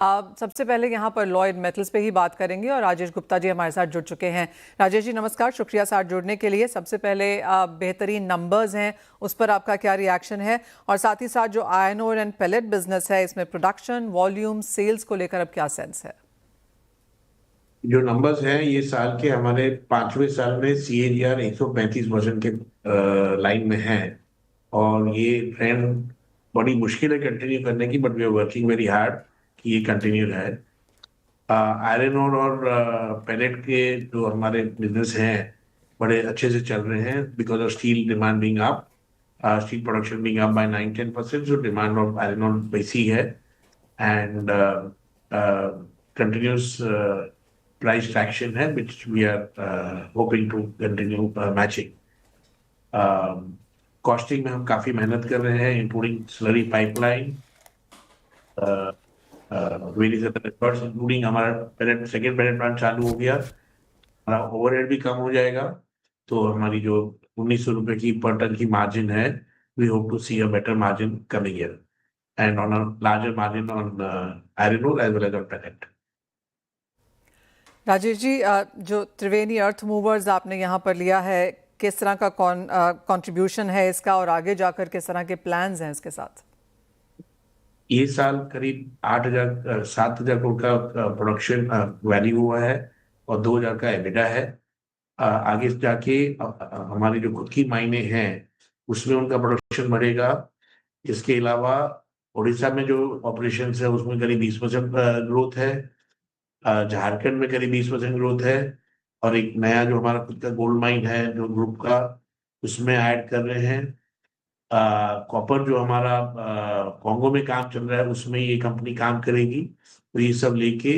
आप सबसे पहले यहाँ पर लॉयड मेटल्स पे ही बात करेंगे और राजेश गुप्ता जी हमारे साथ जुड़ चुके हैं। राजेश जी नमस्कार, शुक्रिया साथ जुड़ने के लिए। सबसे पहले बेहतरीन नंबर्स हैं, उस पर आपका क्या रिएक्शन है, और साथ ही साथ जो iron ore and pellet business है, इसमें प्रोडक्शन, वॉल्यूम, सेल्स को लेकर अब क्या सेंस है? जो नंबर्स हैं ये साल के हमारे 5वें साल में CAGR 135% के लाइन में है। और ये ट्रेंड बड़ी मुश्किल है कंटिन्यू करने की, but we are working very hard कि ये कंटिन्यू रहे। आयरन ओर और पेलेट के जो हमारे बिजनेस हैं बड़े अच्छे से चल रहे हैं because of steel demand being up, steel production being up by 9-10%, जो डिमांड ऑफ आयरन ओर वैसी है। एंड कंटिन्यूस price traction है which we are hoping to continue matching. Costing में हम काफी मेहनत कर रहे हैं, including slurry pipeline, various other efforts, including हमारा सेकेंड पैलेट प्लांट चालू हो गया, हमारा ओवरहेड भी कम हो जाएगा। तो हमारी जो 1900 रुपए की पर टन की मार्जिन है, we hope to see a better margin coming year and on a larger margin on iron ore as well as on pellet. Rajesh ji, जो त्रिवेणी अर्थ मूवर्स आपने यहाँ पर लिया है, किस तरह का कंट्रीब्यूशन है इसका, और आगे जाकर किस तरह के प्लान्स हैं इसके साथ? ये साल करीब 7,000 करोड़ का प्रोडक्शन वैल्यू हुआ है और 2,000 का एबिटा है। आगे जाके हमारी जो खुद की माइने हैं उसमें उनका प्रोडक्शन बढ़ेगा। इसके अलावा उड़ीसा में जो ऑपरेशन है उसमें करीब 20% ग्रोथ है, झारखंड में करीब 20% ग्रोथ है, और एक नया जो हमारा खुद का गोल्ड माइन है जो ग्रुप का, उसमें ऐड कर रहे हैं। कॉपर जो हमारा कॉन्गो में काम चल रहा है उसमें ये कंपनी काम करेगी। तो ये सब लेके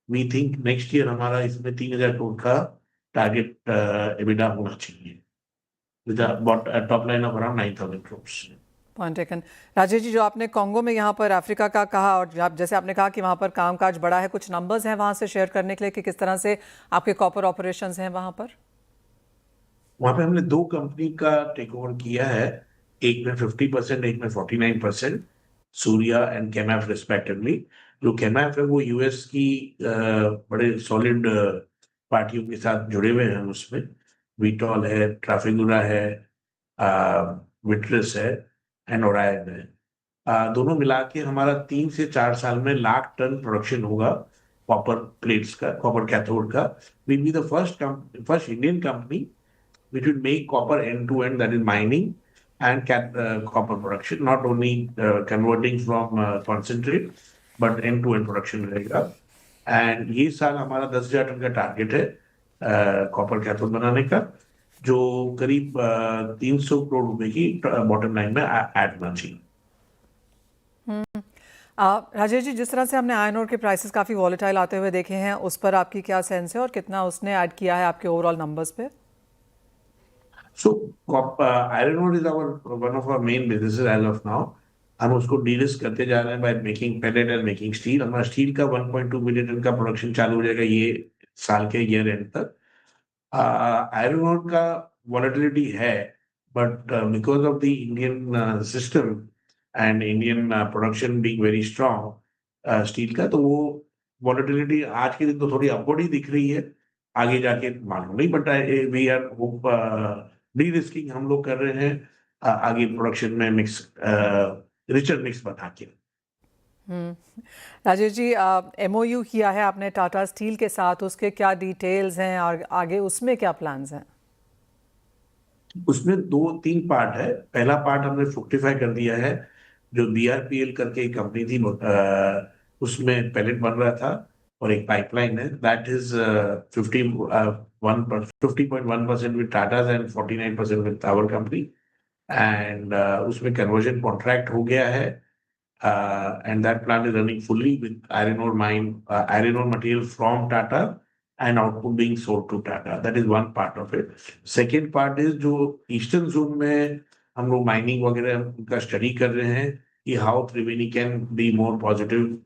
वी थिंक नेक्स्ट ईयर हमारा इसमें 3,000 करोड़ का टारगेट एबिटा होना चाहिए, with top line of around 9,000 crore. Point taken. Rajesh ji, जो आपने कॉन्गो में यहाँ पर अफ्रीका का कहा, और जैसे आपने कहा कि वहाँ पर कामकाज बड़ा है, कुछ नंबर्स हैं वहाँ से शेयर करने के लिए कि किस तरह से आपके कॉपर ऑपरेशंस हैं वहाँ पर? वहां पे हमने दो कंपनी का टेक ओवर किया है, एक में 50%, एक में 49%, सूर्या एंड केमैफ रिस्पेक्टिवली। जो केमैफ है वो यूएस की बड़े सॉलिड पार्टियों के साथ जुड़े हुए हैं उसमें, विटॉल है, ट्राफिगुरा है, विट्रस है एंड ओरायन है। दोनों मिला के हमारा 3 से 4 साल में 1,00,000 टन प्रोडक्शन होगा कॉपर प्लेट्स का, कॉपर कैथोड का। Will be the first Indian company which would make copper end to end, that is mining and copper production, not only converting from concentrate but end to end production रहेगा। And ये साल हमारा 10,000 ton का target है copper cathode बनाने का, जो करीब 300 करोड़ रुपए की बॉटम लाइन में ऐड होना चाहिए। राजेश जी, जिस तरह से हमने आयरन ओर के प्राइसेस काफ़ी वॉलेटाइल आते हुए देखे हैं, उस पर आपकी क्या सेंस है और कितना उसने ऐड किया है आपके ओवरऑल नंबर्स पे? So, iron ore is one of our main businesses as of now. हम उसको डीरिस्क करते जा रहे हैं by making pellet and making steel. हमारा स्टील का 1.2 मिलियन टन का प्रोडक्शन चालू हो जाएगा ये साल के ईयर एंड तक। आयरन ओर का वॉलेटिलिटी है, but because of the Indian system and Indian production being very strong steel का, तो वो वॉलेटिलिटी आज के दिन तो थोड़ी अपवर्ड ही दिख रही है, आगे जाके मालूम नहीं। But we are hope derisking हम लोग कर रहे हैं आगे प्रोडक्शन में मिक्स, रिचर मिक्स बना के। राजेश जी, MOU किया है आपने टाटा स्टील के साथ, उसके क्या डिटेल्स हैं और आगे उसमें क्या प्लान्स हैं? उसमें 2-3 पार्ट है। पहला पार्ट हमने फ्रुक्टिफाई कर दिया है। जो BRPL करके एक कंपनी थी, उसमें पैलेट बन रहा था, और एक पाइपलाइन है, that is 50.1% with Tata and 49% with our company. And उसमें कन्वर्जन कॉन्ट्रैक्ट हो गया है, and that plant is running fully with iron ore mine, iron ore material from Tata and output being sold to Tata. That is one part of it. Second part is जो eastern zone में हम लोग mining वगैरह का study कर रहे हैं कि how Triveni can be more positive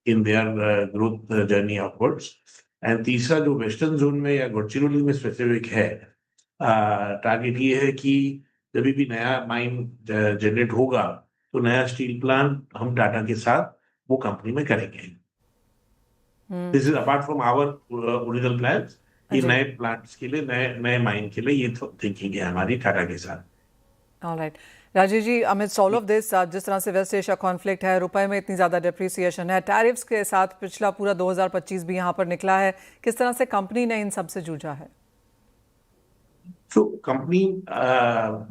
in their growth journey upwards. And तीसरा जो वेस्टर्न जोन में या गढ़चिरौली में स्पेसिफिक है, टारगेट ये है कि जब भी नया माइन जनरेट होगा तो नया स्टील प्लांट हम टाटा के साथ वो कंपनी में करेंगे। This is apart from our original plans. ये जी। नए प्लांट्स के लिए, नए नए माइन के लिए ये थिंकिंग है हमारी टाटा के साथ। Alright. Rajesh ji, Amit all of this, जिस तरह से वेस्ट एशिया कॉन्फ्लिक्ट है, रुपए में इतनी ज़्यादा डिप्रिसिएशन है, टैरिफ्स के साथ पिछला पूरा 2025 भी यहाँ पर निकला है, किस तरह से कंपनी ने इन सब से जूझा है? So company,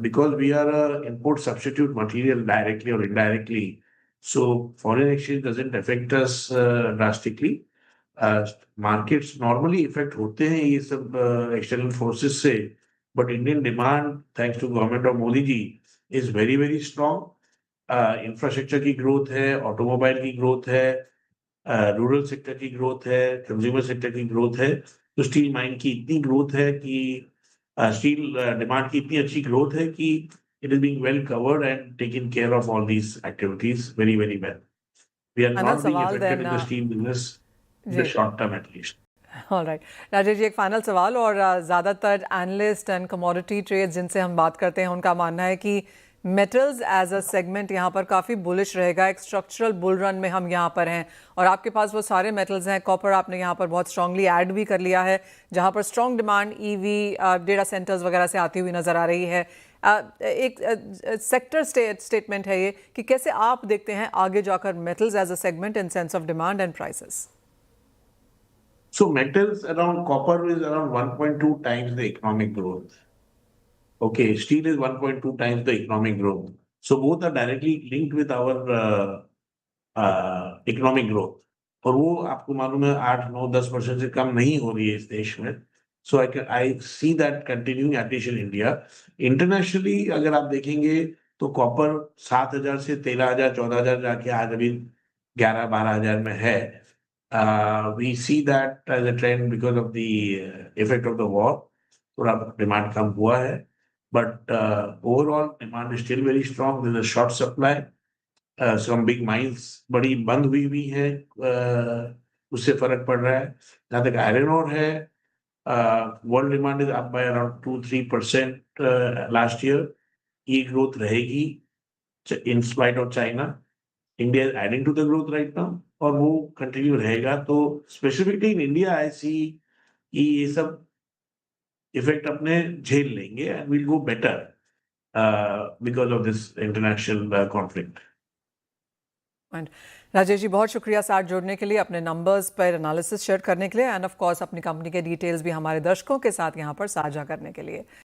because we are a import substitute material directly or indirectly, so foreign exchange doesn't affect us drastically. Markets normally affect होते हैं ये सब external forces से, but Indian demand, thanks to government of Modi ji, is very very strong. Infrastructure की growth है, automobile की growth है, rural sector की ग्रोथ है, कंज्यूमर सेक्टर की ग्रोथ है। तो स्टील माइन की इतनी ग्रोथ है कि स्टील डिमांड की इतनी अच्छी ग्रोथ है कि it is being well covered and taken care of all these activities very very well. We are final not being सवाल affected then. In the steel business in the जी। Short term at least. Alright. Rajesh ji, एक final सवाल, और ज़्यादातर analyst and commodity trade जिनसे हम बात करते हैं उनका मानना है कि मेटल्स एज अ सेगमेंट यहाँ पर काफ़ी बुलिश रहेगा, एक स्ट्रक्चरल बुल रन में हम यहाँ पर हैं, और आपके पास वो सारे मेटल्स हैं। कॉपर आपने यहाँ पर बहुत स्ट्रांगली ऐड भी कर लिया है, जहाँ पर strong demand EV data centres वगैरह से आती हुई नज़र आ रही है। एक सेक्टर स्टेटमेंट है ये कि कैसे आप देखते हैं आगे जाकर metals as a segment in sense of demand and prices? So metals around copper is around 1.2 times the economic growth. Okay, steel is 1.2 times the economic growth. So both are directly linked with our economic growth, और वो आपको मालूम है 8 9 10% से कम नहीं हो रही है इस देश में। So I see that continuing at least in India. Internationally अगर आप देखेंगे तो कॉपर 7,000 से 13,000 14,000 जाके आज अभी 11 12 हजार में है। We see that as a trend because of the effect of the war, थोड़ा डिमांड कम हुआ है, but overall demand is still very strong. There is a short supply, some big mines बड़ी बंद हुई है, उससे फर्क पड़ रहा है। जहां तक आयरन ओर है, world demand is up by around 2 3% last year. ये ग्रोथ रहेगी in spite of China. India is adding to the growth right now, और वो कंटिन्यू रहेगा। तो स्पेसिफिकली इन इंडिया आई सी कि ये सब इफेक्ट अपने झेल लेंगे and will go better because of this international conflict. And Rajesh ji, बहुत शुक्रिया साथ जुड़ने के लिए, अपने नंबर्स पर एनालिसिस शेयर करने के लिए, एंड ऑफ कोर्स अपनी कंपनी के डिटेल्स भी हमारे दर्शकों के साथ यहाँ पर साझा करने के लिए।